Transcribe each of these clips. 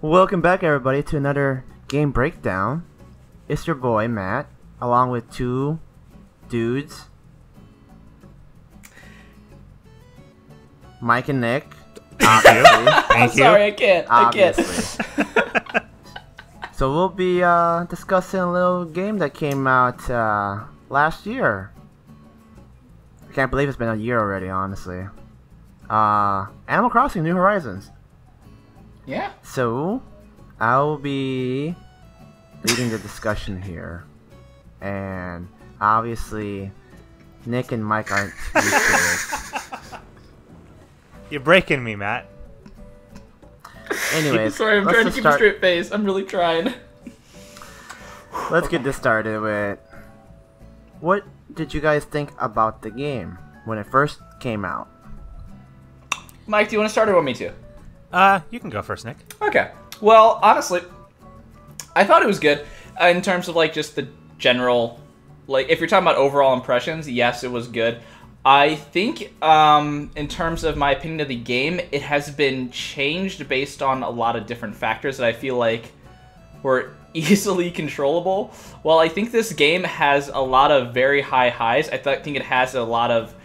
Welcome back, everybody, to another game breakdown. It's your boy Matt, along with two dudes, Mike and Nick. Obviously. I'm sorry, I can't. Obviously. So we'll be discussing a little game that came out last year. I can't believe it's been a year already, honestly. Animal Crossing: New Horizons. Yeah. So, I'll be leading the discussion here, and obviously, Nick and Mike aren't used to this. You're breaking me, Matt. Anyways, sorry, I'm trying to keep a straight face. I'm really trying. Let's get this started with, what did you guys think about the game when it first came out? Mike, do you want to start or want me to? You can go first, Nick. Okay. Well, honestly, I thought it was good in terms of like just the general, like if you're talking about overall impressions, yes, it was good. I think in terms of my opinion of the game, it has been changed based on a lot of different factors that I feel like were easily controllable. While I think this game has a lot of very high highs, I think it has a lot of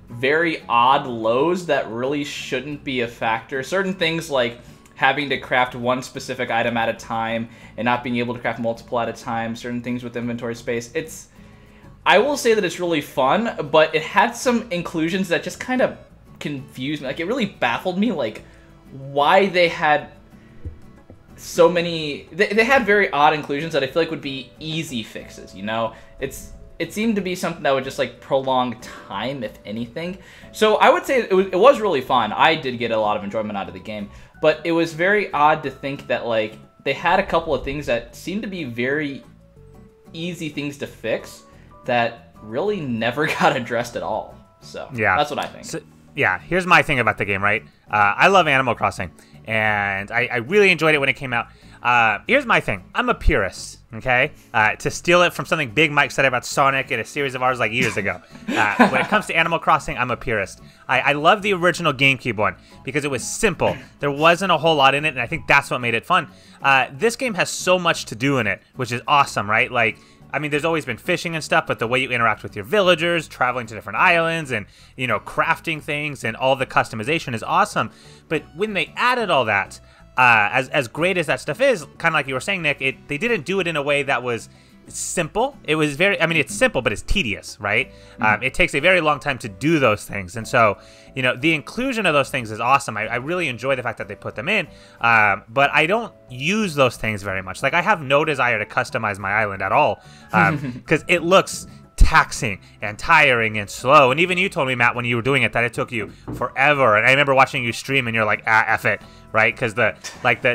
very odd lows that really shouldn't be a factor. Certain things like having to craft one specific item at a time and not being able to craft multiple at a time, certain things with inventory space. I will say that it's really fun, but it had some inclusions that just kind of confused me. Like, it really baffled me, like, why they had so many... They had very odd inclusions that I feel like would be easy fixes, you know? It seemed to be something that would just, like, prolong time, if anything. So I would say it was really fun. I did get a lot of enjoyment out of the game. But it was very odd to think that, like, they had a couple of things that seemed to be very easy things to fix that really never got addressed at all. So, yeah, that's what I think. So, yeah, here's my thing about the game, right? I love Animal Crossing, and I really enjoyed it when it came out. Here's my thing. I'm a purist, okay? To steal it from something Big Mike said about Sonic in a series of ours like years ago. When it comes to Animal Crossing, I'm a purist. I love the original GameCube one because it was simple. There wasn't a whole lot in it, and I think that's what made it fun. This game has so much to do in it, which is awesome, right? Like, I mean, there's always been fishing and stuff, but the way you interact with your villagers, traveling to different islands, and, you know, crafting things, and all the customization is awesome. But when they added all that, as great as that stuff is, kind of like you were saying, Nick, they didn't do it in a way that was simple. It was very, I mean, it's simple, but it's tedious, right? It takes a very long time to do those things. And so, you know, the inclusion of those things is awesome. I really enjoy the fact that they put them in, but I don't use those things very much. Like, I have no desire to customize my island at all, because it looks taxing and tiring and slow. And even you told me, Matt, when you were doing it, that it took you forever. And I remember watching you stream and you're like, F it, right? Because the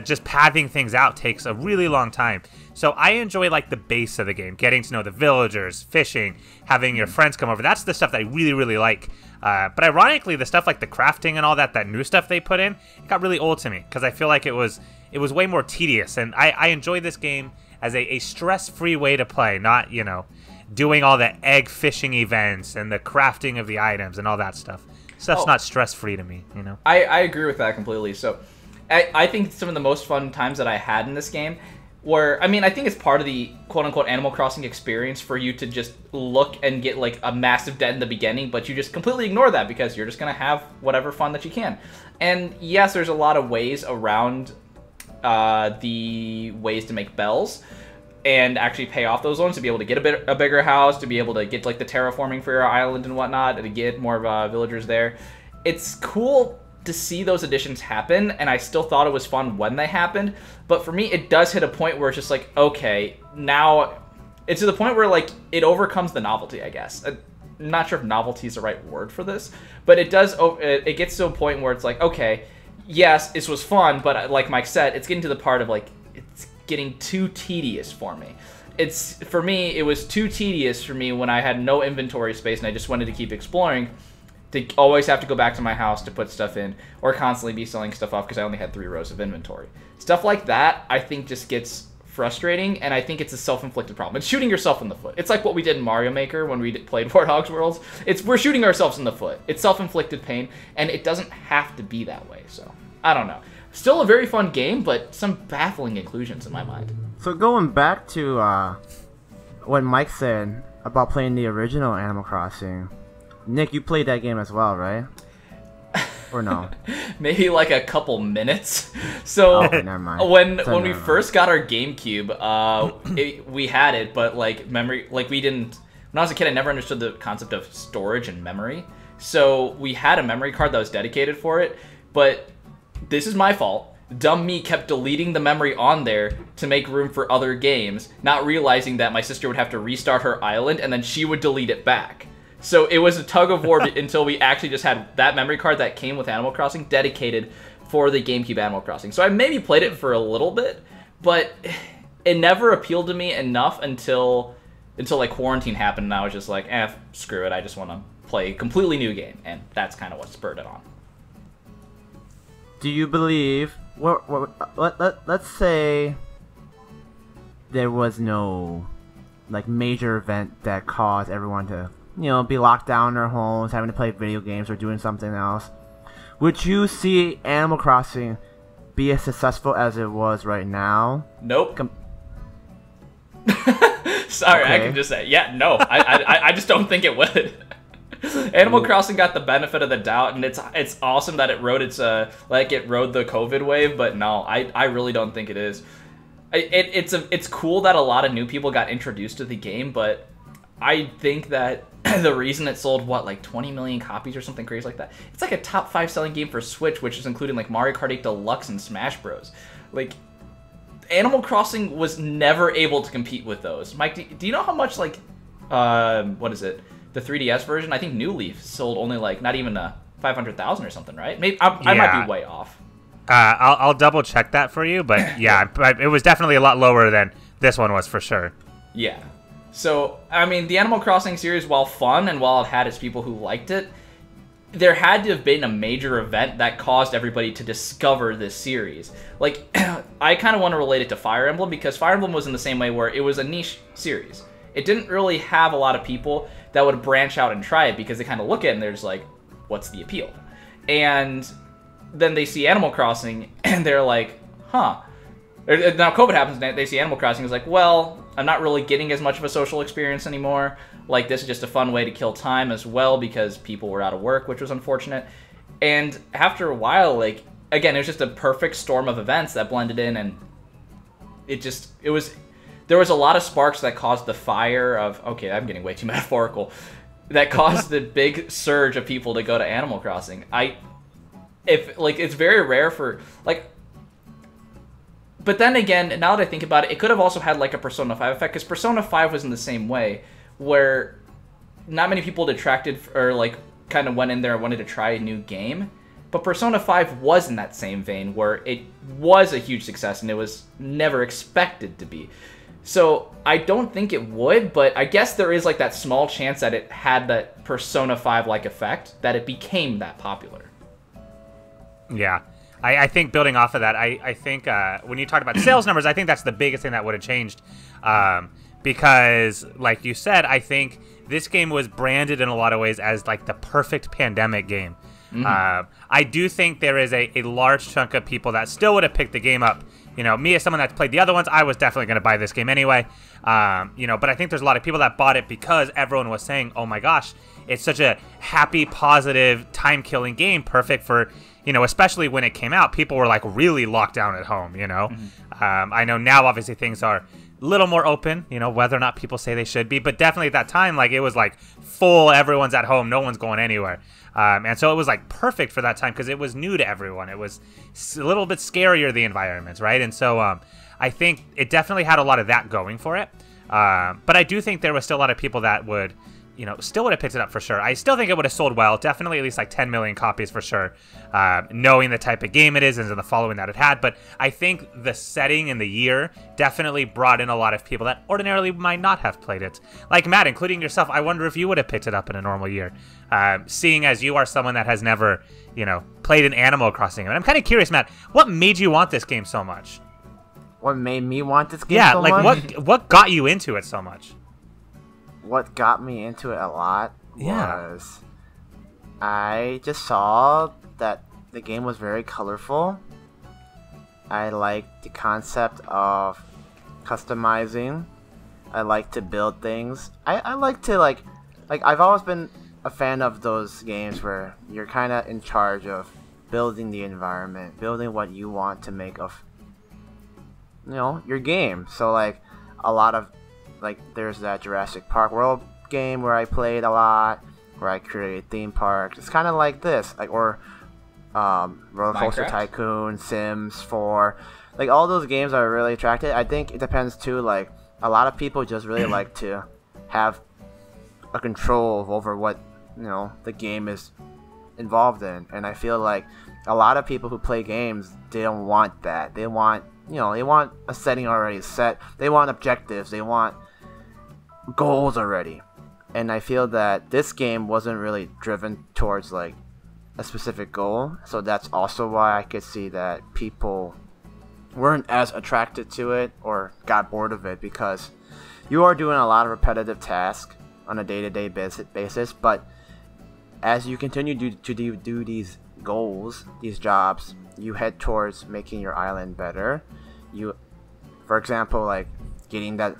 just pathing things out takes a really long time. So I enjoy, like, the base of the game, getting to know the villagers, fishing, having your friends come over. That's the stuff that I really, really like. But ironically, the stuff like the crafting and all that new stuff they put in, it got really old to me because I feel like it was way more tedious. And I enjoy this game as a stress-free way to play, not, you know, doing all the egg fishing events and the crafting of the items and all that stuff. Stuff's not stress-free to me, you know? I agree with that completely. So I think some of the most fun times that I had in this game were, I mean, I think it's part of the quote-unquote Animal Crossing experience for you to just look and get, like, a massive debt in the beginning, but you just completely ignore that because you're just going to have whatever fun that you can. And yes, there's a lot of ways around the ways to make bells and actually pay off those loans to be able to get a bigger house, to be able to get, like, the terraforming for your island and whatnot, and to get more villagers there. It's cool to see those additions happen, and I still thought it was fun when they happened, but for me, it does hit a point where it's just like, okay, now it's to the point where, like, it overcomes the novelty, I guess. I'm not sure if novelty is the right word for this, but it gets to a point where it's like, okay, yes, this was fun, but like Mike said, it's getting to the part of, like, it's getting too tedious for me. For me, it was too tedious for me when I had no inventory space and I just wanted to keep exploring, to always have to go back to my house to put stuff in, or constantly be selling stuff off because I only had 3 rows of inventory. Stuff like that, I think, just gets frustrating, and I think it's a self-inflicted problem. It's shooting yourself in the foot. It's like what we did in Mario Maker when we played Warthog's Worlds. We're shooting ourselves in the foot. It's self-inflicted pain, and it doesn't have to be that way, so I don't know. Still a very fun game, but some baffling conclusions in my mind. So going back to what Mike said about playing the original Animal Crossing, Nick, you played that game as well, right? Or no? Maybe like a couple minutes. So okay, never mind. When we first got our GameCube, we had it, but like memory, like we didn't. When I was a kid, I never understood the concept of storage and memory. So we had a memory card that was dedicated for it, but this is my fault. Dumb me kept deleting the memory on there to make room for other games, not realizing that my sister would have to restart her island and then she would delete it back. So it was a tug of war until we actually just had that memory card that came with Animal Crossing dedicated for the GameCube Animal Crossing. So I maybe played it for a little bit, but it never appealed to me enough until like quarantine happened, and I was just like, screw it, I just want to play a completely new game, and that's kind of what spurred it on. Do you believe... let's say there was no like major event that caused everyone to, be locked down in their homes, having to play video games or doing something else. Would you see Animal Crossing be as successful as it was right now? Nope. Sorry, okay. I can just say, no. I just don't think it would. Animal Crossing got the benefit of the doubt, and it's awesome that it rode it rode the COVID wave, but no, I really don't think it is. It's cool that a lot of new people got introduced to the game, but I think that the reason it sold like 20 million copies or something crazy like that, it's like a top 5 selling game for Switch, which is including like Mario Kart 8 Deluxe and Smash Bros. Like, Animal Crossing was never able to compete with those. Mike, do you know how much like what is it? The 3DS version, I think New Leaf sold only like not even 500,000 or something, right? Maybe I might be way off. I'll double check that for you, but yeah, it was definitely a lot lower than this one was for sure. Yeah. So I mean, the Animal Crossing series, while fun and while it had its people who liked it, there had to have been a major event that caused everybody to discover this series. Like, I kind of want to relate it to Fire Emblem, because Fire Emblem was in the same way where it was a niche series. It didn't really have a lot of people that would branch out and try it because they kind of look at it and they're just like, what's the appeal? And then they see Animal Crossing and they're like, huh. Now COVID happens and they see Animal Crossing and it's like, well, I'm not really getting as much of a social experience anymore. Like, this is just a fun way to kill time as well because people were out of work, which was unfortunate. And after a while, like, again, it was just a perfect storm of events that blended in, and there was a lot of sparks that caused the fire of, okay, I'm getting way too metaphorical, that caused the big surge of people to go to Animal Crossing. It's very rare for, like, but then again, now that I think about it, it could have also had like a Persona 5 effect, because Persona 5 was in the same way, where not many people detracted or like kind of went in there and wanted to try a new game. But Persona 5 was in that same vein, where it was a huge success and it was never expected to be. So I don't think it would, but I guess there is like that small chance that it had that Persona 5-like effect, that it became that popular. Yeah. I think building off of that, I think when you talked about sales numbers, I think that's the biggest thing that would have changed. Because, like you said, I think this game was branded in a lot of ways as like the perfect pandemic game. Mm-hmm. I do think there is a large chunk of people that still would have picked the game up. Me as someone that's played the other ones, I was definitely going to buy this game anyway. But I think there's a lot of people that bought it because everyone was saying, oh my gosh, it's such a happy, positive, time-killing game, perfect for, especially when it came out. People were like really locked down at home, Mm-hmm. I know now obviously things are a little more open, whether or not people say they should be, but definitely at that time, like, it was like full, everyone's at home, no one's going anywhere. And so it was like perfect for that time because it was new to everyone. It was a little bit scarier, the environments, right? And so I think it definitely had a lot of that going for it. But I do think there was still a lot of people that would, still would have picked it up for sure. I still think it would have sold well, definitely at least like 10 million copies for sure, knowing the type of game it is and the following that it had. But I think the setting and the year definitely brought in a lot of people that ordinarily might not have played it. Like Matt, including yourself, I wonder if you would have picked it up in a normal year, seeing as you are someone that has never, played an Animal Crossing game. And I'm kind of curious, Matt, what made you want this game so much? What made me want this game so much? Yeah, like what got you into it so much? What got me into it a lot was I just saw that the game was very colorful, I like the concept of customizing. I like to build things. I like to like I've always been a fan of those games where you're kind of in charge of building the environment, building what you want to make of, you know, your game. So like a lot of like there's that Jurassic Park World game where I played a lot, where I created theme parks. It's kind of like this, like or Roller Coaster Minecraft? Tycoon, Sims 4, like all those games are really attractive. I think it depends too. Like a lot of people just really like to have a control over what, you know, the game is involved in, and I feel like a lot of people who play games, they don't want that. They want, you know, they want a setting already set. They want objectives. They want goals already. And I feel that this game wasn't really driven towards like a specific goal, so that's also why I could see that people weren't as attracted to it or got bored of it, because you are doing a lot of repetitive tasks on a day-to-day basis, but as you continue to do these goals, these jobs, you head towards making your island better. You, for example, like getting that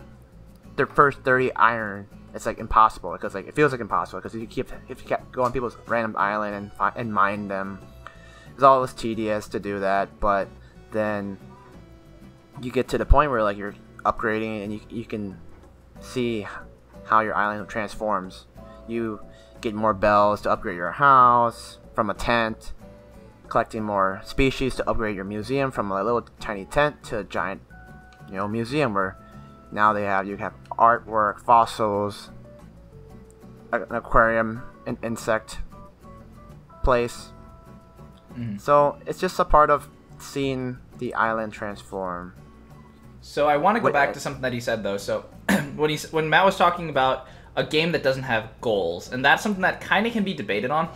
their first 30 iron, it's like impossible, because like it feels like impossible, because if you kept go on people's random island and mine them, it's always tedious to do that. But then you get to the point where like you're upgrading and you can see how your island transforms. You get more bells to upgrade your house from a tent, collecting more species to upgrade your museum from a little tiny tent to a giant, you know, museum where now you have artwork, fossils, an aquarium, an insect place. So it's just a part of seeing the island transform. So I want to go back to something that he said though. So when Matt was talking about a game that doesn't have goals, and that's something that kind of can be debated on.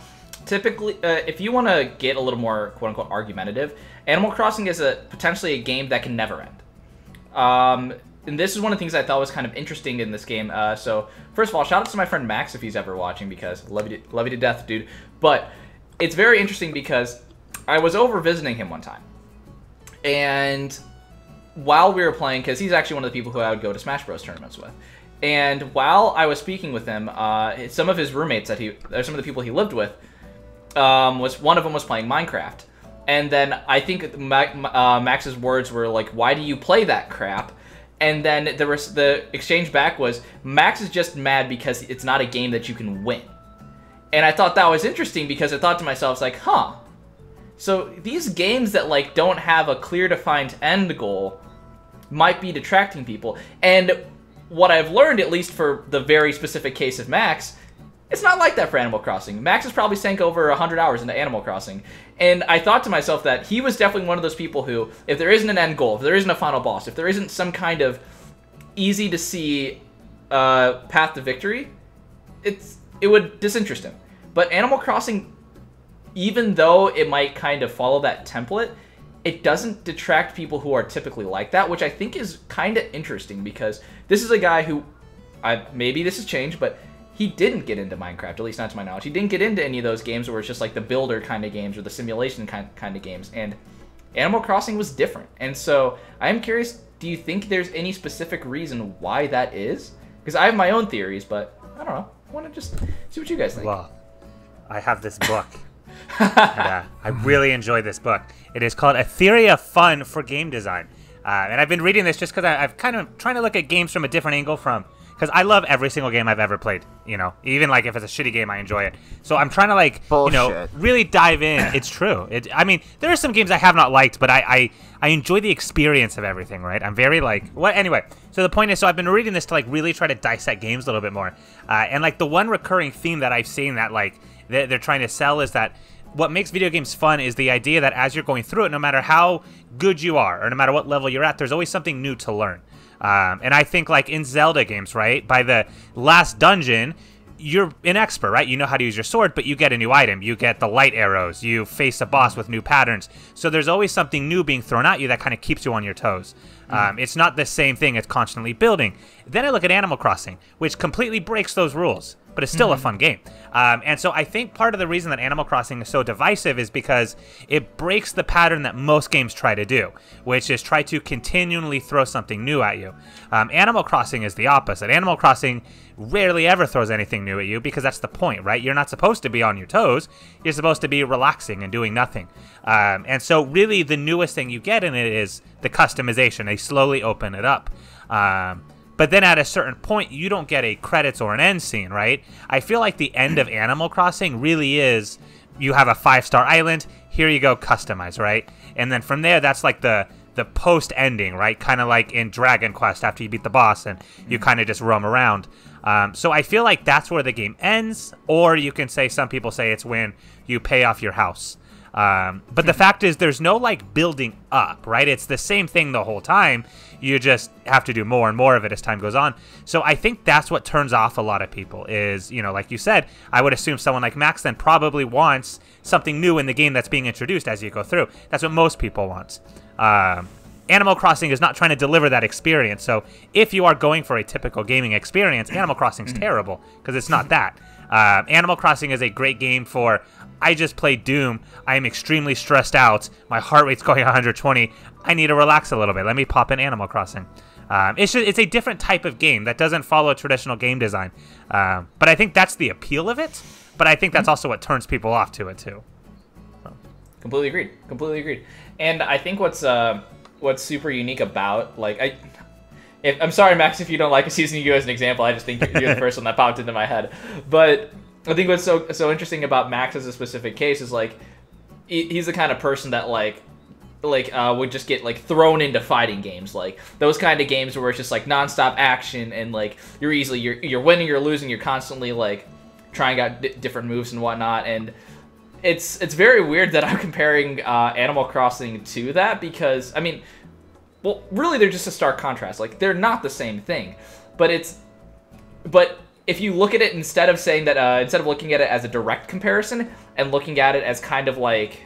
Typically, if you want to get a little more quote-unquote argumentative, Animal Crossing is potentially a game that can never end. And this is one of the things I thought was kind of interesting in this game. So first of all, shout out to my friend Max if he's ever watching, because love you to death, dude. But it's very interesting because I was over visiting him one time, and while we were playing, because he's actually one of the people who I would go to Smash Bros tournaments with. And while I was speaking with him, some of his roommates some of the people he lived with, one of them was playing Minecraft. And then I think Max's words were like, "Why do you play that crap?" And then the exchange back was, Max is just mad because it's not a game that you can win. And I thought that was interesting, because I thought to myself, like, huh. So these games that like don't have a clear defined end goal might be detracting people. And what I've learned, at least for the very specific case of Max, it's not like that for Animal Crossing. Max has probably sank over 100 hours into Animal Crossing. And I thought to myself that he was definitely one of those people who, if there isn't an end goal, if there isn't a final boss, if there isn't some kind of easy to see path to victory, it would disinterest him. But Animal Crossing, even though it might kind of follow that template, it doesn't detract people who are typically like that, which I think is kind of interesting, because this is a guy who, maybe this has changed, but he didn't get into Minecraft, at least not to my knowledge. He didn't get into any of those games where it's just like the builder kind of games or the simulation kind of games, and Animal Crossing was different. And so I'm curious, do you think there's any specific reason why that is? Because I have my own theories, but I don't know. I want to just see what you guys think. Well, I have this book. And, I really enjoy this book. It is called A Theory of Fun for Game Design. And I've been reading this just because I've kind of trying to look at games from a different angle because I love every single game I've ever played, you know, even like if it's a shitty game, I enjoy it. So I'm trying to like, Bullshit. You know, really dive in. It's true. I mean, there are some games I have not liked, but I enjoy the experience of everything, right? I'm very like, what? Anyway, so the point is, so I've been reading this to like really try to dissect games a little bit more. And like the one recurring theme that I've seen that like they're trying to sell is that what makes video games fun is the idea that as you're going through it, no matter how good you are or no matter what level you're at, there's always something new to learn. And I think like in Zelda games, right, by the last dungeon, you're an expert, right? You know how to use your sword, but you get a new item. You get the light arrows. You face a boss with new patterns. So there's always something new being thrown at you that kind of keeps you on your toes. It's not the same thing as constantly building. Then I look at Animal Crossing, which completely breaks those rules. but it's still a fun game. And so I think part of the reason that Animal Crossing is so divisive is because it breaks the pattern that most games try to do, which is try to continually throw something new at you. Animal Crossing is the opposite. Animal Crossing rarely ever throws anything new at you because that's the point, right? You're not supposed to be on your toes. You're supposed to be relaxing and doing nothing. And so really the newest thing you get in it is the customization. They slowly open it up. But then at a certain point, you don't get a credits or an end scene, right? I feel like the end of Animal Crossing really is you have a 5-star island. Here you go, customize, right? And then from there, that's like the post-ending, right? Kind of like in Dragon Quest after you beat the boss and you kind of just roam around. So I feel like that's where the game ends, or you can say, some people say it's when you pay off your house. But the fact is there's no like building up, right? It's the same thing the whole time. You just have to do more and more of it as time goes on. So I think that's what turns off a lot of people is, you know, like you said, I would assume someone like Max then probably wants something new in the game that's being introduced as you go through. That's what most people want. Animal Crossing is not trying to deliver that experience. So if you are going for a typical gaming experience, Animal Crossing is terrible because it's not that. Animal Crossing is a great game for, I just played Doom. I am extremely stressed out. My heart rate's going 120. I need to relax a little bit. Let me pop in Animal Crossing. It's a different type of game that doesn't follow traditional game design. But I think that's the appeal of it. But I think that's also what turns people off to it too. So. Completely agreed. Completely agreed. And I think what's super unique about, like, I'm sorry, Max, if you don't like using you as an example. I just think you're the first one that popped into my head. But I think what's so interesting about Max as a specific case is, like, he's the kind of person that, would just get, like, thrown into fighting games. Like, those kind of games where it's just, like, nonstop action and, like, you're winning, you're losing, you're constantly, like, trying out different moves and whatnot. And it's very weird that I'm comparing Animal Crossing to that because, I mean, well, really they're just a stark contrast. Like, they're not the same thing. But if you look at it instead of saying that, instead of looking at it as a direct comparison and looking at it as kind of like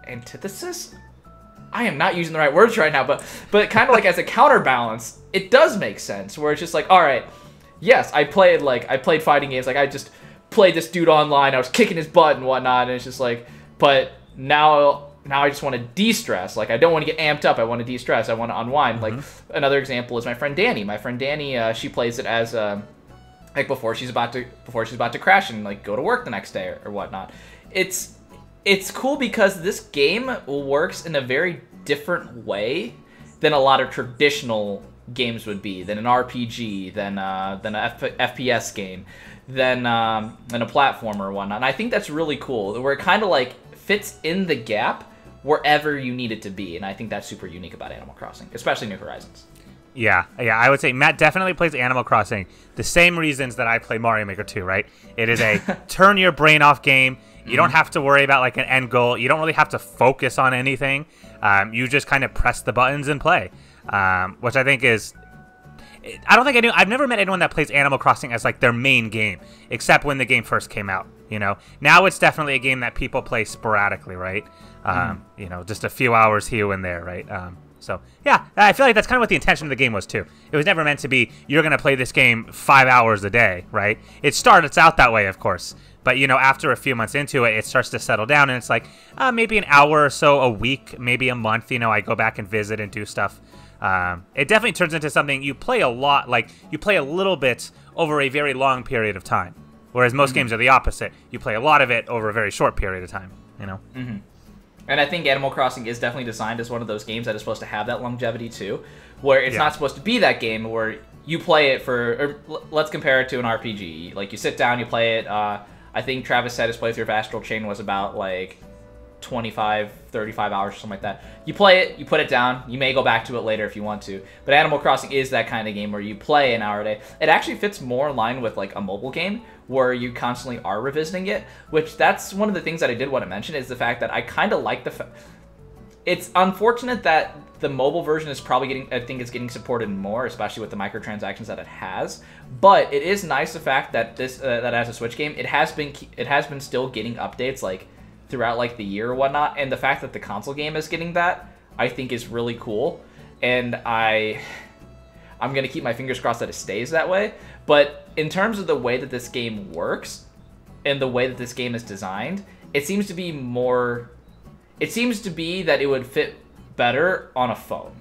antithesis, I am not using the right words right now, but kind of like as a counterbalance, it does make sense. Where it's just like, all right, yes, I played fighting games. Like, I just played this dude online. I was kicking his butt and whatnot, and it's just like, but now I just want to de-stress. Like, I don't want to get amped up. I want to de-stress. I want to unwind. Like, another example is my friend Danny. My friend Danny, she plays it as like before she's about to crash and like go to work the next day or whatnot. It's cool because this game works in a very different way than a lot of traditional games would be, than an RPG, than a FPS game, than a platformer or whatnot. And I think that's really cool, where it kind of like fits in the gap wherever you need it to be. And I think that's super unique about Animal Crossing, especially New Horizons. Yeah, I would say Matt definitely plays Animal Crossing the same reasons that I play Mario Maker 2, right? It is a turn your brain off game. You don't have to worry about like an end goal. You don't really have to focus on anything. You just kind of press the buttons and play, which I think is... I don't think I've never met anyone that plays Animal Crossing as like their main game, except when the game first came out, you know? Now it's definitely a game that people play sporadically, right? You know, just a few hours here and there, right? So, yeah, I feel like that's kind of what the intention of the game was, too. It was never meant to be, you're going to play this game 5 hours a day, right? It starts out that way, of course. But, you know, after a few months into it, it starts to settle down, and it's like maybe an hour or so a week, maybe a month, you know, I go back and visit and do stuff. It definitely turns into something you play a lot, like, you play a little bit over a very long period of time. Whereas most games are the opposite. You play a lot of it over a very short period of time, you know? And I think Animal Crossing is definitely designed as one of those games that is supposed to have that longevity too, where it's not supposed to be that game where you play it for, or let's compare it to an RPG. Like, you sit down, you play it. I think Travis said his playthrough of Astral Chain was about like 25, 35 hours or something like that. You play it, you put it down, you may go back to it later if you want to. But Animal Crossing is that kind of game where you play an hour a day. It actually fits more in line with like a mobile game where you constantly are revisiting it, which that's one of the things that I did want to mention is the fact that I kind of like it's unfortunate that the mobile version is probably it's getting supported more, especially with the microtransactions that it has. But it is nice the fact that this that as a Switch game, it has been still getting updates like throughout like the year or whatnot, and the fact that the console game is getting that, I think is really cool, and I'm gonna keep my fingers crossed that it stays that way. But in terms of the way that this game works and the way that this game is designed, it seems to be more... It seems to be that it would fit better on a phone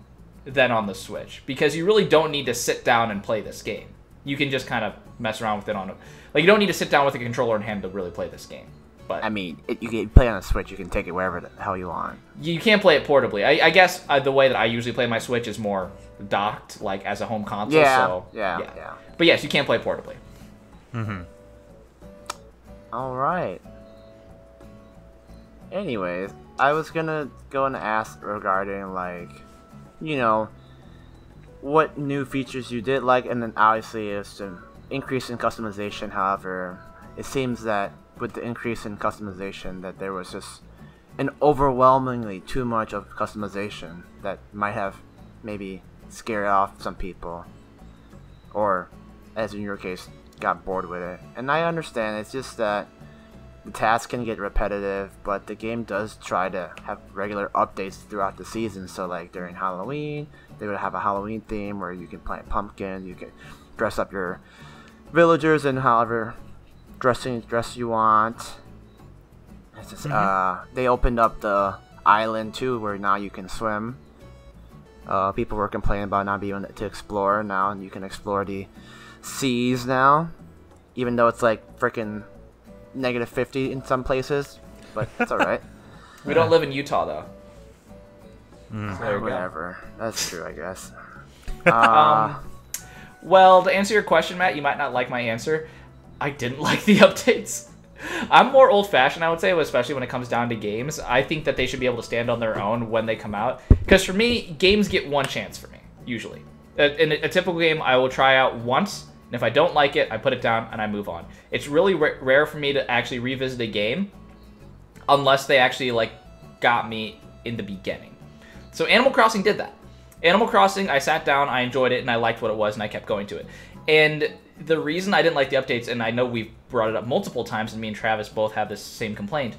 than on the Switch, because you really don't need to sit down and play this game. You can just kind of mess around with it on a... Like, you don't need to sit down with a controller in hand to really play this game. But I mean, you can play on a Switch. You can take it wherever the hell you want. You can't play it portably. I guess the way that I usually play my Switch is more docked, like as a home console. Yeah, so, yeah. But yes, you can't play it portably. Mm-hmm. All right. Anyways, I was gonna go and ask regarding, like, you know, what new features you did like, and then obviously it's an increase in customization. However, it seems that with the increase in customization that there was just an overwhelmingly too much of customization that might have maybe scared off some people, or as in your case, got bored with it. And I understand, it's just that the tasks can get repetitive, but the game does try to have regular updates throughout the season. So like during Halloween, they would have a Halloween theme where you can plant pumpkins, you can dress up your villagers in however dress you want. It's just, they opened up the island too, where now you can swim. People were complaining about not being able to explore. Now you can explore the seas now, even though it's like freaking -50 in some places, but it's alright. We don't live in Utah, though. So there you go. Whatever. That's true, I guess. Well, to answer your question, Matt, you might not like my answer. I didn't like the updates. I'm more old-fashioned, I would say, especially when it comes down to games. I think that they should be able to stand on their own when they come out. Because for me, games get one chance for me, usually. In a typical game, I will try out once, and if I don't like it, I put it down and I move on. It's really rare for me to actually revisit a game unless they actually like got me in the beginning. So Animal Crossing did that. Animal Crossing, I sat down, I enjoyed it, and I liked what it was, and I kept going to it. And the reason I didn't like the updates, and I know we've brought it up multiple times, and me and Travis both have this same complaint,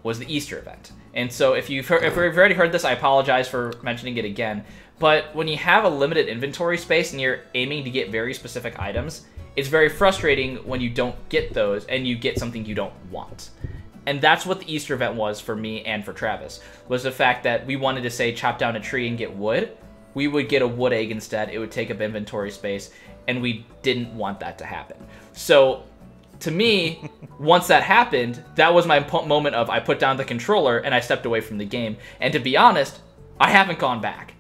was the Easter event. And so if you've already heard this, I apologize for mentioning it again. But when you have a limited inventory space and you're aiming to get very specific items, it's very frustrating when you don't get those and you get something you don't want. And that's what the Easter event was for me and for Travis, was the fact that we wanted to, say, chop down a tree and get wood. We would get a wood egg instead. It would take up inventory space, and we didn't want that to happen. So to me, once that happened, that was my moment of I put down the controller and I stepped away from the game. And to be honest, I haven't gone back.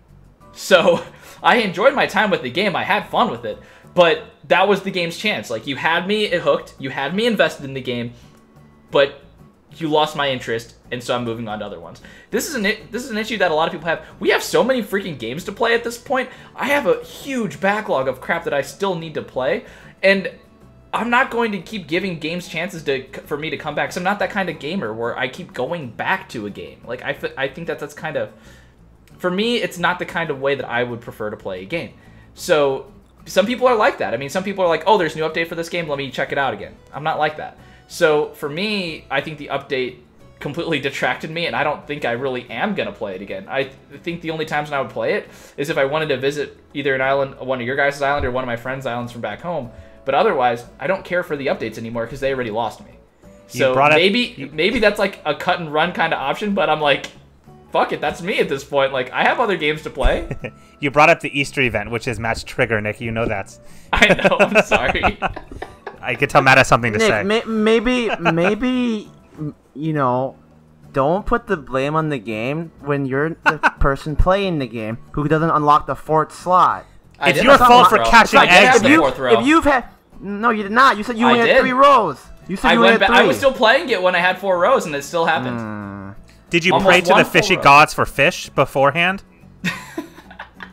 So I enjoyed my time with the game. I had fun with it. But that was the game's chance. Like, you had me hooked. You had me invested in the game. But you lost my interest, and so I'm moving on to other ones. This is an issue that a lot of people have. We have so many freaking games to play at this point. I have a huge backlog of crap that I still need to play. And I'm not going to keep giving games chances for me to come back. Because I'm not that kind of gamer where I keep going back to a game. Like, I think that's kind of... For me, it's not the kind of way that I would prefer to play a game. So some people are like that. I mean, some people are like, oh, there's a new update for this game. Let me check it out again. I'm not like that. So for me, I think the update completely detracted me, and I don't think I really am going to play it again. I think the only times when I would play it is if I wanted to visit either an island, one of your guys' island, or one of my friends' islands from back home. But otherwise, I don't care for the updates anymore because they already lost me. So maybe that's like a cut and run kind of option, but I'm like, fuck it, that's me at this point. Like, I have other games to play. You brought up the Easter event, which is Matt's trigger, Nick. You know that. I know, I'm sorry. I could tell Matt has something to Nick, say. maybe, you know, don't put the blame on the game when you're the person playing the game who doesn't unlock the 4th slot. It's your fault for catching eggs, Nick. If you've had... No, you did not. You said you only had 3 rows. You said you only had 3. I was still playing it when I had 4 rows, and it still happened. Did you pray to the fishy gods for fish beforehand?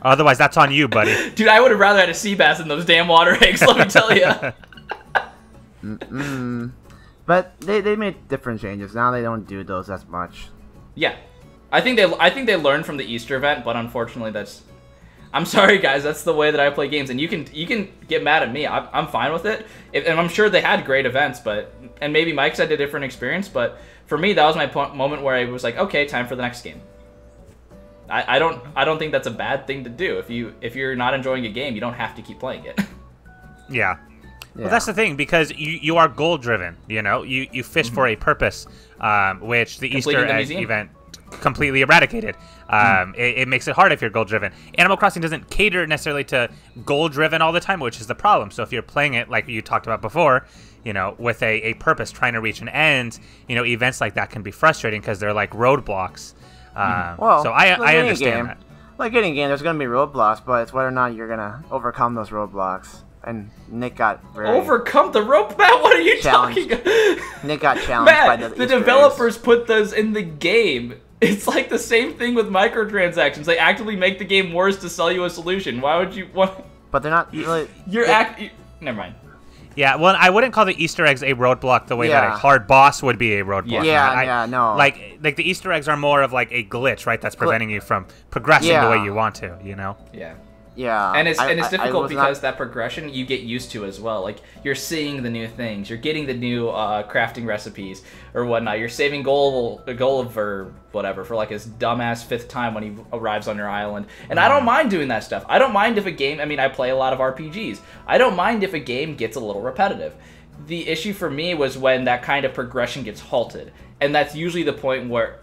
Otherwise, that's on you, buddy. Dude, I would have rather had a sea bass than those damn water eggs, let me tell you. But they made different changes. Now they don't do those as much. Yeah. I think they learned from the Easter event, but unfortunately that's... I'm sorry, guys. That's the way that I play games, and you can get mad at me. I'm fine with it, and I'm sure they had great events, and maybe Mike's had a different experience. But for me, that was my moment where I was like, okay, time for the next game. I don't think that's a bad thing to do. If you're not enjoying a game, you don't have to keep playing it. Yeah. Well, that's the thing, because you are goal driven. You know, you fish for a purpose, which the Easter egg event completely eradicated. It makes it hard if you're goal driven. Animal Crossing doesn't cater necessarily to goal driven all the time, which is the problem. So if you're playing it like you talked about before, you know, with a purpose, trying to reach an end, you know, events like that can be frustrating because they're like roadblocks. Well, so I understand that. Like any game, there's going to be roadblocks, but it's whether or not you're going to overcome those roadblocks. And Nick got overcome the rope. Matt, what are you talking about? Nick got challenged Matt, by the developers put those in the game. It's like the same thing with microtransactions. They actively make the game worse to sell you a solution. Why would you want? But they're not really. Never mind. Yeah, well, I wouldn't call the Easter eggs a roadblock the way that a hard boss would be a roadblock. No. Like the Easter eggs are more of like a glitch, right? That's preventing you from progressing the way you want to, you know? Yeah, and it's difficult because that progression you get used to as well. Like, you're seeing the new things, you're getting the new crafting recipes or whatnot. You're saving Gulliver, whatever, for like his dumbass 5th time when he arrives on your island. And I don't mind doing that stuff. I don't mind if a game. I mean, I play a lot of RPGs. I don't mind if a game gets a little repetitive. The issue for me was when that kind of progression gets halted, and that's usually the point where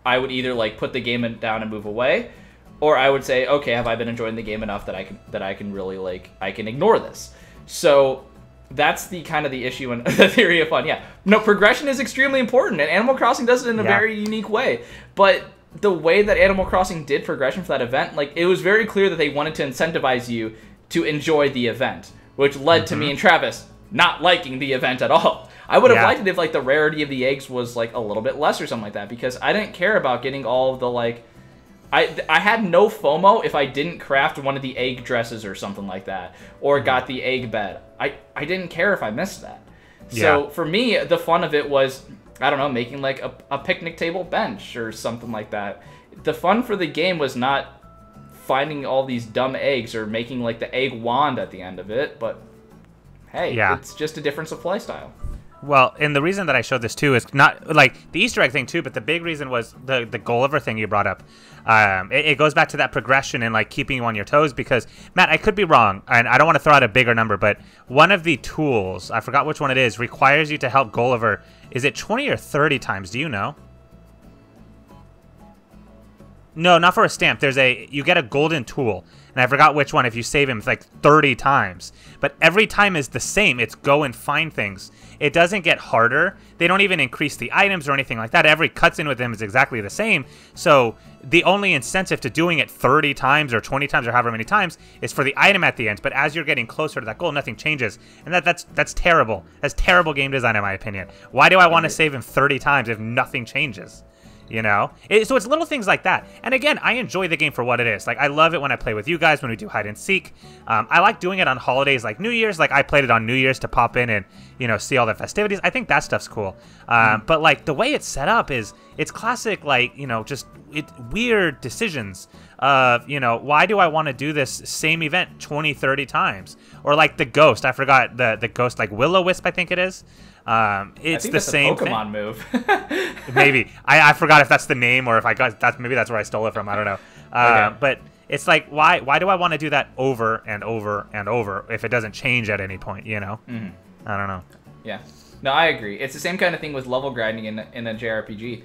I would either like put the game down and move away. Or I would say, okay, have I been enjoying the game enough that I can really like I can ignore this? So that's the kind of the issue in the theory of fun. Yeah, no, progression is extremely important, and Animal Crossing does it in a very unique way. But the way that Animal Crossing did progression for that event, like, it was very clear that they wanted to incentivize you to enjoy the event, which led to me and Travis not liking the event at all. I would have liked it if like the rarity of the eggs was like a little bit less or something like that, because I didn't care about getting all of the like. I had no FOMO if I didn't craft one of the egg dresses or something like that, or got the egg bed. I didn't care if I missed that. So for me, the fun of it was, I don't know, making like a picnic table bench or something like that. The fun for the game was not finding all these dumb eggs or making like the egg wand at the end of it, but hey, it's just a difference of play style. Well, and the reason that I showed this too is not like the Easter egg thing too, but the big reason was the Gulliver thing you brought up. It goes back to that progression and like keeping you on your toes, because Matt, I could be wrong, and I don't want to throw out a bigger number, but one of the tools, I forgot which one it is, requires you to help Gulliver. Is it 20 or 30 times? Do you know? No, not for a stamp. You get a golden tool, and I forgot which one. If you save him, it's like 30 times. But every time is the same. It's go and find things. It doesn't get harder. They don't even increase the items or anything like that. Every cutscene with him is exactly the same. So the only incentive to doing it 30 times or 20 times or however many times is for the item at the end. But as you're getting closer to that goal, nothing changes. And that's terrible. That's terrible game design, in my opinion. Why do I want to save him 30 times if nothing changes? You know? So it's little things like that. And again, I enjoy the game for what it is. Like, I love it when I play with you guys, when we do hide and seek. I like doing it on holidays like New Year's. Like, I played it on New Year's to pop in and, you know, see all the festivities. I think that stuff's cool. But, like, the way it's set up is, it's classic, like, you know, just weird decisions of, you know, why do I want to do this same event 20, 30 times? Or, like, the Ghost. I forgot the Ghost, like, Will-O-Wisp, I think it is. It's the same thing. Pokemon move. Maybe I forgot if that's the name or if I got that. Maybe that's where I stole it from. I don't know. Okay. But it's like, why do I want to do that over and over and over if it doesn't change at any point? You know. I don't know. Yeah. No, I agree. It's the same kind of thing with level grinding in a JRPG,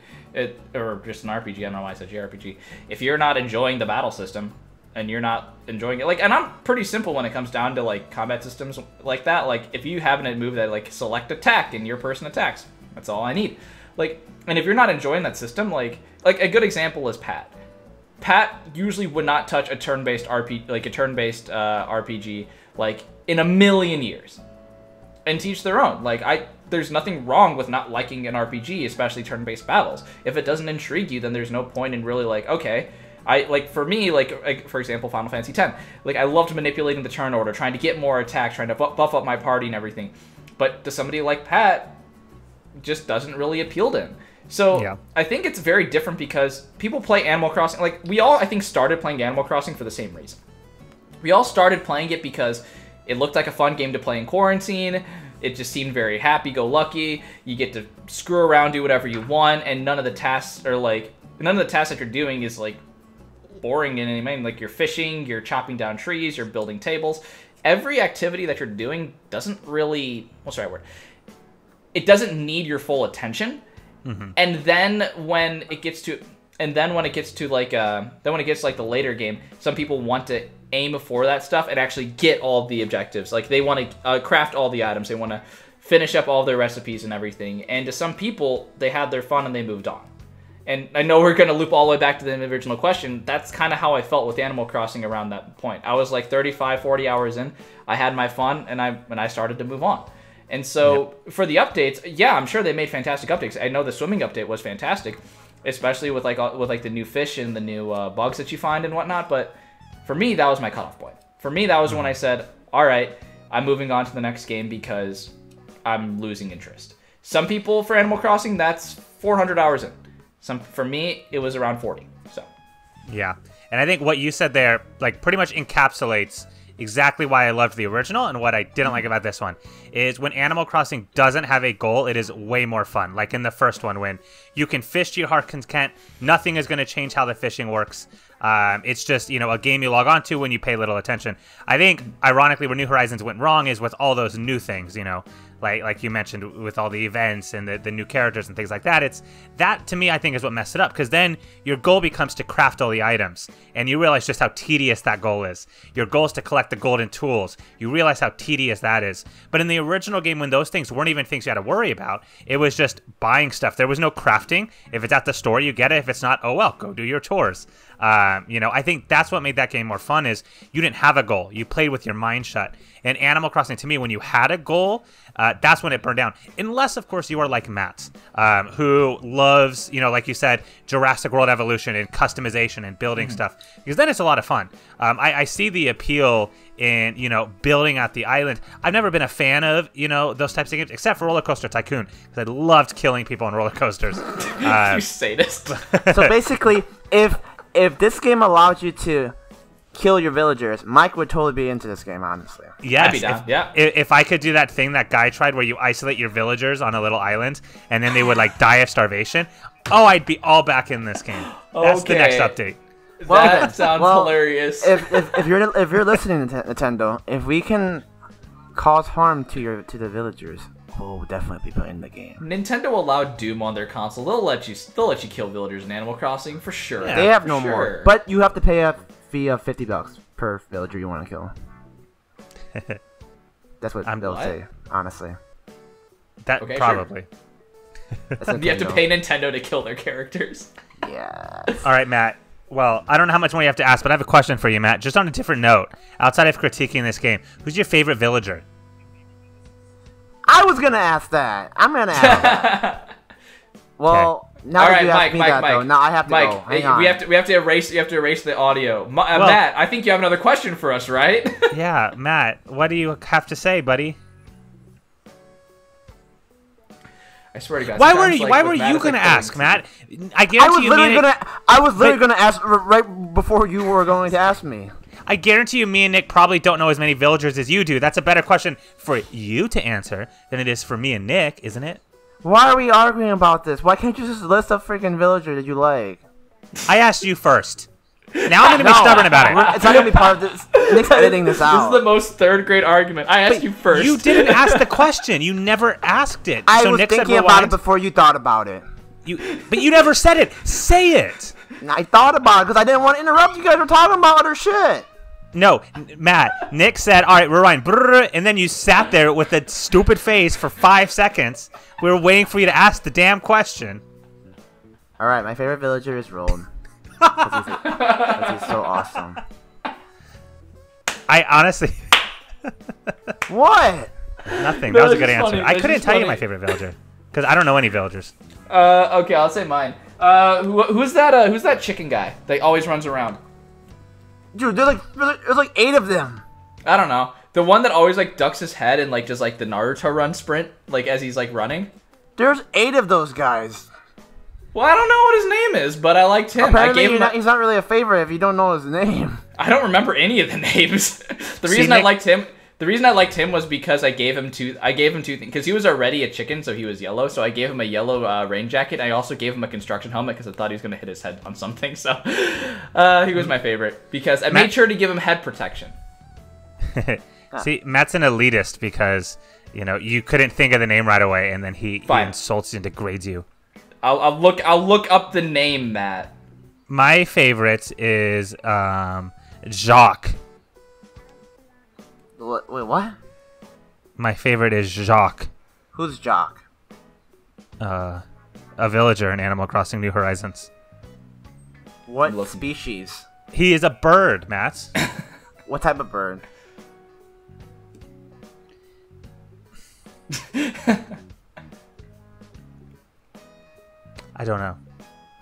or just an RPG. I don't know why I said JRPG. If you're not enjoying the battle system, and you're not enjoying it, like, and I'm pretty simple when it comes down to like combat systems like that. Like, if you have a move that like select attack and your person attacks, that's all I need. Like, and if you're not enjoying that system, like a good example is Pat. Pat usually would not touch a turn-based RPG like in a million years. And teach their own. Like, there's nothing wrong with not liking an RPG, especially turn-based battles. If it doesn't intrigue you, then there's no point in really like, okay. For me, for example, Final Fantasy X, like, I loved manipulating the turn order, trying to get more attacks, trying to buff up my party and everything. But to somebody like Pat, just doesn't really appeal to him. So I think it's very different because people play Animal Crossing. Like, we all, I think, started playing Animal Crossing for the same reason. We all started playing it because it looked like a fun game to play in quarantine. It just seemed very happy-go-lucky. You get to screw around, do whatever you want, and none of the tasks that you're doing is like boring in any way. Like, you're fishing, you're chopping down trees, you're building tables. every activity that you're doing doesn't really, what's the right word? It doesn't need your full attention. And then when it gets to like the later game, some people want to aim for that stuff and actually get all the objectives. Like they want to craft all the items. They want to finish up all their recipes and everything. And to some people, they had their fun and they moved on. And I know we're going to loop all the way back to the original question. That's kind of how I felt with Animal Crossing around that point. I was like 35, 40 hours in. I had my fun and I started to move on. And so for the updates, yeah, I'm sure they made fantastic updates. I know the swimming update was fantastic, especially with the new fish and the new bugs that you find and whatnot. But for me, that was my cutoff point. For me, that was when I said, all right, I'm moving on to the next game because I'm losing interest. Some people, for Animal Crossing, that's 400 hours in. For me, it was around 40. So yeah, and I think what you said there, like, pretty much encapsulates exactly why I loved the original and what I didn't like about this one. Is when Animal Crossing doesn't have a goal, it is way more fun. Like in the first one, when you can fish to your heart's content, nothing is going to change how the fishing works. It's just, a game you log on to when you pay little attention. I think, ironically, where New Horizons went wrong is with all those new things, like you mentioned with all the events and the new characters and things like that. That to me, I think, is what messed it up, because then your goal becomes to craft all the items, and you realize just how tedious that goal is. Your goal is to collect the golden tools. You realize how tedious that is. But in the original game, when those things weren't even things you had to worry about, it was just buying stuff. There was no crafting. If it's at the store, you get it. If it's not, oh well, go do your chores. I think that's what made that game more fun, is you didn't have a goal. You played with your mind shut. And Animal Crossing, to me, when you had a goal, that's when it burned down. Unless, of course, you are like Matt, who loves, like you said, Jurassic World evolution and customization and building stuff, because then it's a lot of fun. I see the appeal in, building out the island. I've never been a fan of, those types of games, except for Roller Coaster Tycoon, because I loved killing people on roller coasters. You sadist. So basically, if this game allowed you to kill your villagers, Mike would totally be into this game, honestly. Yes. I'd be down. Yeah. If I could do that thing that guy tried where you isolate your villagers on a little island and then they would die of starvation, I'd be all back in this game. That's the next update. That sounds hilarious. If you're listening to Nintendo, if we can cause harm to the villagers, we'll definitely be playing the game. Nintendo allowed Doom on their console. They'll let you kill villagers in Animal Crossing for sure. Yeah, they have no more, but you have to pay a fee of $50 per villager you want to kill. That's what they'll say, honestly. Probably. You have to pay Nintendo to kill their characters. Yeah. All right, Matt. Well, I don't know how much more you have to ask, but I have a question for you, Matt. Just on a different note, outside of critiquing this game, who's your favorite villager? I was gonna ask that. I'm gonna ask that. Well, now all that right, you asked me that, though, now I have to go. Hang on. We have to erase. You have to erase the audio. Matt, I think you have another question for us, right? Yeah, Matt. What do you have to say, buddy? I swear to God. Why were you gonna ask, Matt? I guarantee you. I was literally gonna ask right before you were going to ask me. I guarantee you, me and Nick probably don't know as many villagers as you do. That's a better question for you to answer than it is for me and Nick, isn't it? Why are we arguing about this? Why can't you just list a freaking villager that you like? I asked you first. Now I'm going to be stubborn about it. It's not going to be part of this. Nick's editing this out. This is the most third-grade argument. I asked you first. You didn't ask the question. You never asked it. I was thinking about it before you thought about it. But you never said it. Say it. I thought about it because I didn't want to interrupt you guys. Were talking about other shit. No, Matt, Nick said, all right, rewind, and then you sat there with a stupid face for 5 seconds. We were waiting for you to ask the damn question. All right, my favorite villager is Roland. Because he's so awesome. I honestly... What? Nothing. That was a good answer. I couldn't tell you my favorite villager because I don't know any villagers. Okay, I'll say mine. Who's that chicken guy that always runs around? Dude, there's like 8 of them. I don't know. The one that always ducks his head and does the Naruto run sprint as he's running. There's 8 of those guys. Well, I don't know what his name is, but I liked him. Apparently, he's not really a favorite if you don't know his name. I don't remember any of the names. The reason I liked him was because I gave him two things, because he was already a chicken, so he was yellow. So I gave him a yellow rain jacket. I also gave him a construction helmet because I thought he was gonna hit his head on something. So he was my favorite because I made sure to give him head protection. See, Matt's an elitist because, you know, you couldn't think of the name right away, and then he insults you and degrades you. I'll look up the name, Matt. My favorite is Jacques. Wait, what? My favorite is Jacques. Who's Jock? A villager in Animal Crossing New Horizons. What species? He is a bird, Matt. What type of bird? I don't know.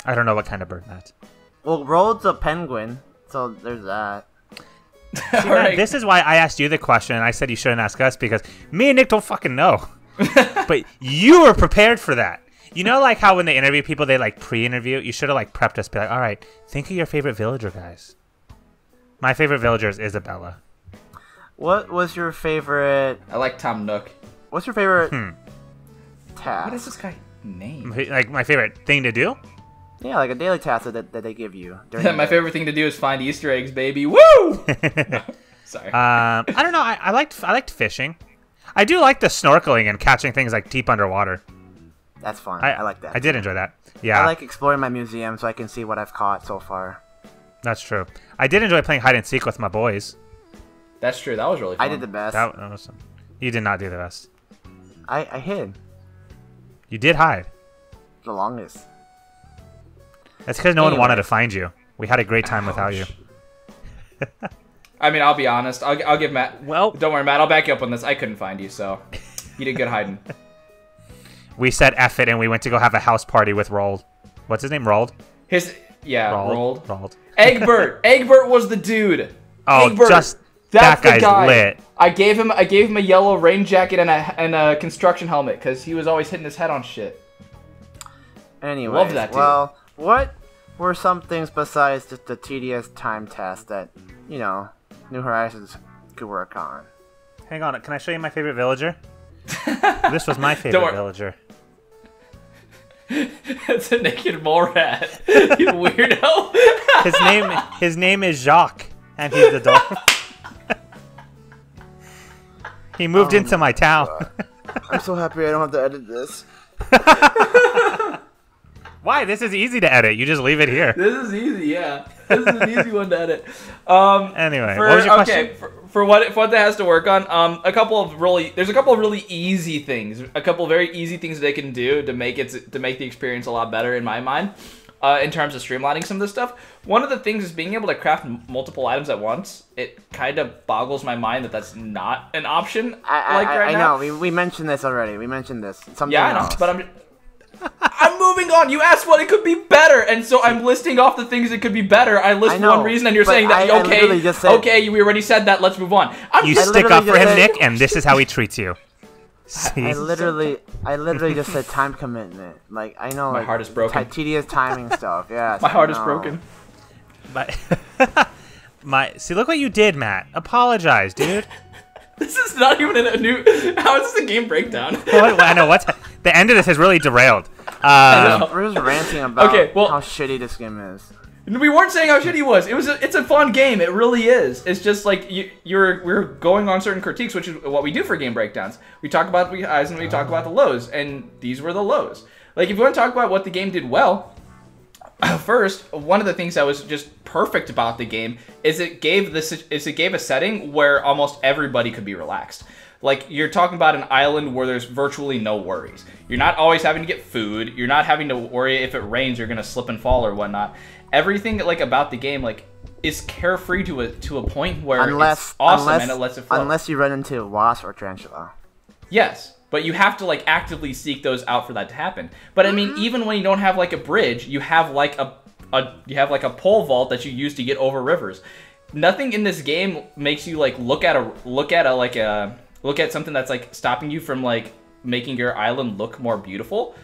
I don't know what kind of bird, Matt. Well, Rold's a penguin, so there's that. See, Matt, this is why I asked you the question, and I said you shouldn't ask us, because me and Nick don't fucking know. But you were prepared for that. You know, like how when they interview people, they like pre-interview? You should have like prepped us, be like, all right, think of your favorite villager, guys. My favorite villager is Isabella. What was your favorite... I like Tom Nook. What's your favorite task? What is this guy name? Like my favorite thing to do? Yeah, like a daily task that they give you. My favorite thing to do is find Easter eggs, baby. Woo! Sorry. I don't know. I liked fishing. I do like the snorkeling and catching things like deep underwater. That's fun. I like that. I did enjoy that. Yeah. I like exploring my museum so I can see what I've caught so far. That's true. I did enjoy playing hide and seek with my boys. That's true. That was really fun. I did the best. That was, you did not do the best. I hid. You did hide. The longest. That's because no one wanted to find you. We had a great time without you. I mean, I'll be honest. I'll give Matt... Well... Don't worry, Matt. I'll back you up on this. I couldn't find you, so... You did good hiding. We said F it, and we went to go have a house party with Rold. What's his name? Rold? Rold. Rold. Egbert. Egbert was the dude. Oh, Egbert. just... That's that guy's the guy. lit. I gave him a yellow rain jacket and a construction helmet because he was always hitting his head on shit. Anyway, Love that dude. Well, what were some things besides just the tedious time task that, you know, New Horizons could work on? Hang on, can I show you my favorite villager? This was my favorite villager. It's a naked mole rat. You weirdo. His name is Jacques, and he's adorable. He moved into my town. I'm so happy I don't have to edit this. Why? This is easy to edit. You just leave it here. This is easy, yeah. This is an easy one to edit. Anyway, what was your question? Okay, for what that has to work on, there's a couple of really easy things, a couple of very easy things they can do to make the experience a lot better in my mind. In terms of streamlining some of this stuff, one of the things is being able to craft multiple items at once. It kind of boggles my mind that that's not an option. I know. We mentioned this already. We mentioned this. Something I know, else. but I'm moving on. You asked what it could be better, and so I'm listing off the things that could be better. I list one reason, and you're saying that okay, we already said that. Let's move on. You stick up for him, Nick, and this is how he treats you. I literally just said time commitment. Like, I know, my heart is broken. Tedious timing stuff. Yeah. My heart is broken. But see, look what you did, Matt. Apologize, dude. This is not even a new. How is this a game breakdown? I know the end of this has really derailed. We're just ranting about how shitty this game is. We weren't saying how shitty it was. It's a fun game. It really is. It's just like we're going on certain critiques, which is what we do for game breakdowns. We talk about the highs and we talk about the lows, and these were the lows. Like, if you want to talk about what the game did well, first, one of the things that was just perfect about the game is it gave a setting where almost everybody could be relaxed. Like, you're talking about an island where there's virtually no worries. You're not always having to get food. You're not having to worry if it rains, you're gonna slip and fall or whatnot. Everything about the game is carefree to a point where it's awesome and it lets it flow. Unless you run into a wasp or tarantula. Yes, but you have to actively seek those out for that to happen. But I mean, even when you don't have a bridge, you have a pole vault that you use to get over rivers. Nothing in this game makes you look at something that's stopping you from making your island look more beautiful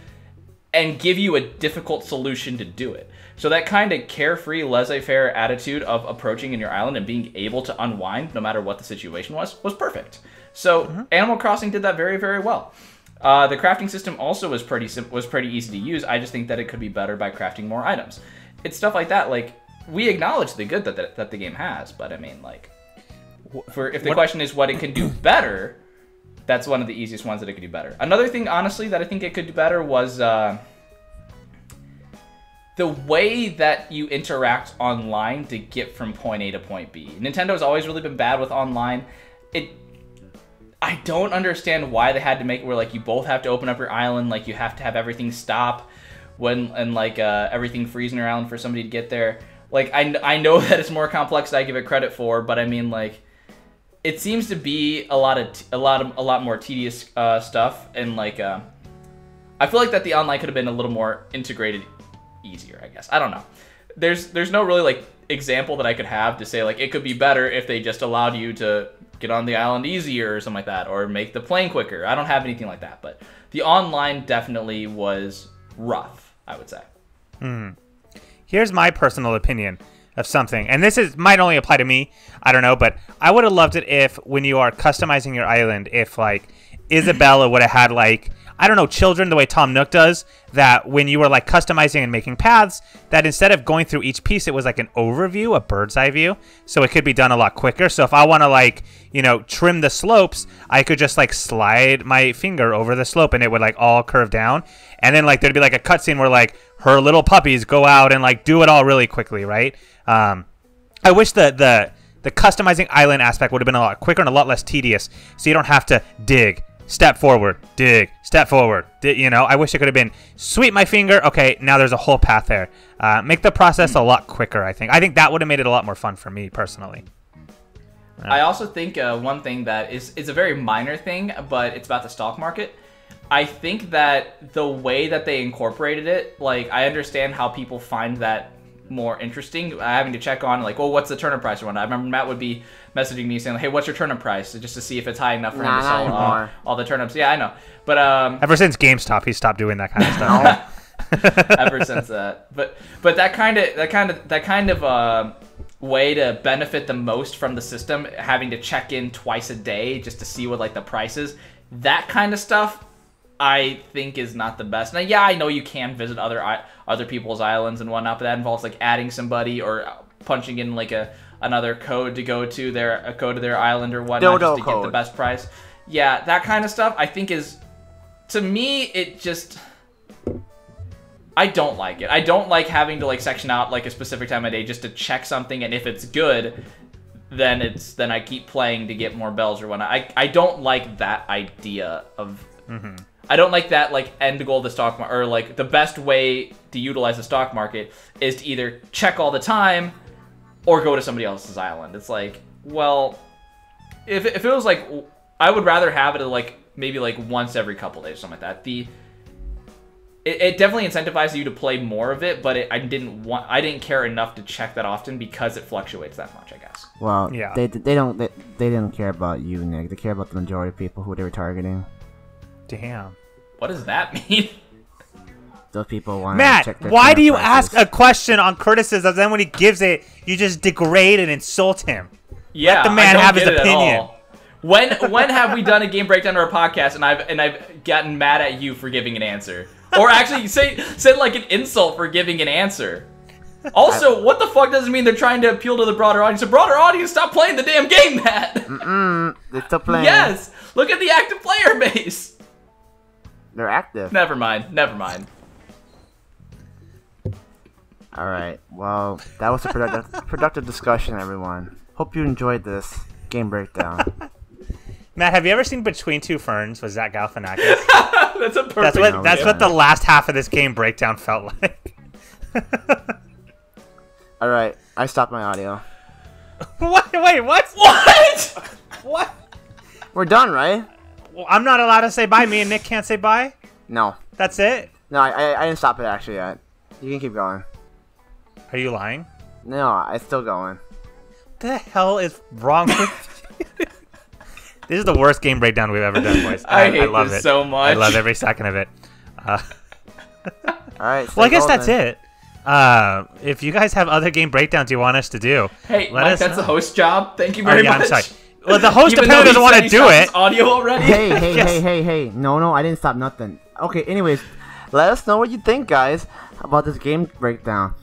and give you a difficult solution to do it. So that kind of carefree, laissez-faire attitude of approaching in your island and being able to unwind no matter what the situation was perfect. So Animal Crossing did that very, very well. The crafting system also was pretty easy to use. I just think that it could be better by crafting more items. It's stuff like that. We acknowledge the good that the game has, but I mean, if the question is what it can do better, that's one of the easiest ones that it could do better. Another thing, honestly, that I think it could do better was the way that you interact online to get from point A to point B. Nintendo's always really been bad with online. I don't understand why they had to make it where like you both have to open up your island, like you have to have everything stop and everything freezing around for somebody to get there. Like I know that it's more complex than I give it credit for, but I mean like it seems to be a lot more tedious stuff, and like I feel like that the online could have been a little more integrated, easier. I guess I don't know. There's no really like example that I could have to say like it could be better if they just allowed you to get on the island easier or something like that, or make the plane quicker. I don't have anything like that, but the online definitely was rough, I would say. Here's my personal opinion of something, and this might only apply to me, I don't know, but I would have loved it if when you are customizing your island, if like Isabella would have had like, I don't know, children the way Tom Nook does, that when you were like customizing and making paths, that instead of going through each piece, it was like an overview, a bird's eye view, so it could be done a lot quicker. So if I want to like, you know, trim the slopes, I could just like slide my finger over the slope and it would like all curve down, and then like there'd be like a cutscene where like her little puppies go out and like do it all really quickly, right? I wish the customizing island aspect would have been a lot quicker and a lot less tedious, so you don't have to dig, step forward, dig, step forward. You know, I wish it could have been sweep my finger. Okay, now there's a whole path there. Make the process a lot quicker, I think. I think that would have made it a lot more fun for me personally. I also think one thing that is a very minor thing, but it's about the stock market. I think that the way that they incorporated it, like, I understand how people find that more interesting, having to check on, like, well, what's the turnip price or whatnot. I remember Matt would be messaging me saying, hey, what's your turnip price? Just to see if it's high enough for him to sell all the turnips. Yeah, I know. But ever since GameStop, he stopped doing that kind of stuff. Ever since that. But that kind of way to benefit the most from the system, having to check in twice a day just to see what like the price is, that kind of stuff I think is not the best. Now, yeah, I know you can visit other people's islands and whatnot, but that involves like adding somebody or punching in like another code to go to their island or whatnot just to get the best price. Yeah, that kind of stuff I think is, to me, it just, I don't like it. I don't like having to like section out like a specific time of day just to check something, and if it's good, then I keep playing to get more bells or whatnot. I don't like that idea of. Mm-hmm. I don't like that like end goal of the stock market, or like the best way to utilize the stock market is to either check all the time or go to somebody else's island. It's like, well, if it was like, I would rather have it like maybe like once every couple days or something like that. It definitely incentivizes you to play more of it, but I didn't care enough to check that often because it fluctuates that much, I guess. Well, yeah. They didn't care about you, Nick. They care about the majority of people who they were targeting. Damn. What does that mean? Those people want Matt, to check their why do you prices. ask a question on criticism, then when he gives it, you just degrade and insult him? Yeah, let the man have his opinion. When have we done a game breakdown or a podcast and I've gotten mad at you for giving an answer? Or actually said like an insult for giving an answer? Also, what the fuck does it mean they're trying to appeal to the broader audience? The broader audience, stop playing the damn game, Matt! They're still playing. Yes! Look at the active player base! They're active. Never mind. Alright, well, that was a productive discussion, everyone. Hope you enjoyed this game breakdown. Matt, have you ever seen Between Two Ferns with Zach Galifianakis? That's a perfect. That's what the last half of this game breakdown felt like. Alright, I stopped my audio. What? Wait, what? What? What? We're done, right? Well, I'm not allowed to say bye. Me and Nick can't say bye? No. That's it? No, I didn't stop it actually yet. You can keep going. Are you lying? No, it's still going. What the hell is wrong with you? This is the worst game breakdown we've ever done, boys. I hate love this it so much. I love every second of it. Alright, well, I guess that's it. If you guys have other game breakdowns you want us to do, hey, Mike, that's the host job. Thank you very much. I'm sorry. Well, the host apparently doesn't want to do it. Audio already. Hey. No, I didn't stop nothing. Okay, anyways, let us know what you think, guys, about this game breakdown.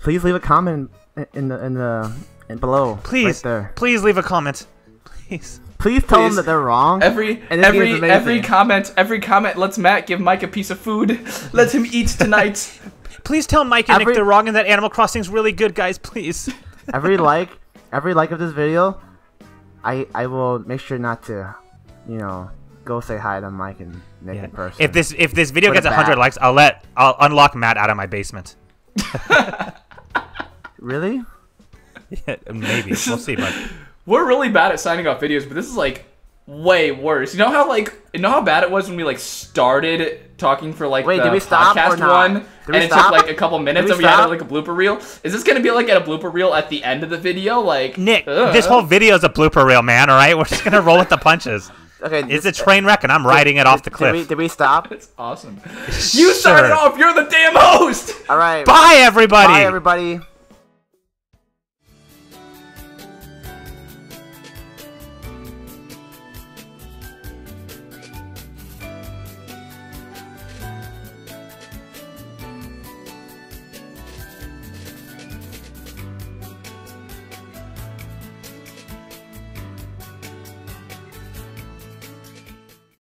Please leave a comment in below. Please, right there. Please leave a comment. please. Please tell them that they're wrong. Every comment lets Matt give Mike a piece of food. Let him eat tonight. Please tell Mike and Nick they're wrong and that Animal Crossing's really good, guys. Please. Every like of this video, I will make sure not to, go say hi to Mike and Nick in person. If this video gets 100 likes, I'll unlock Matt out of my basement. Really? Yeah, maybe. We'll see, bud. We're really bad at signing off videos, but this is like way worse. You know how bad it was when we like started talking for like did the we stop podcast or not? one, and it took like a couple minutes, and we stop? had like a blooper reel. Is this gonna be like at a blooper reel at the end of the video? Like Nick, this whole video is a blooper reel, man. All right, we're just gonna roll with the punches. Okay, it's a train wreck, and I'm riding it off the cliff. Did we stop? It's awesome. You started off. You're the damn host. All right. Bye, everybody. Bye, everybody.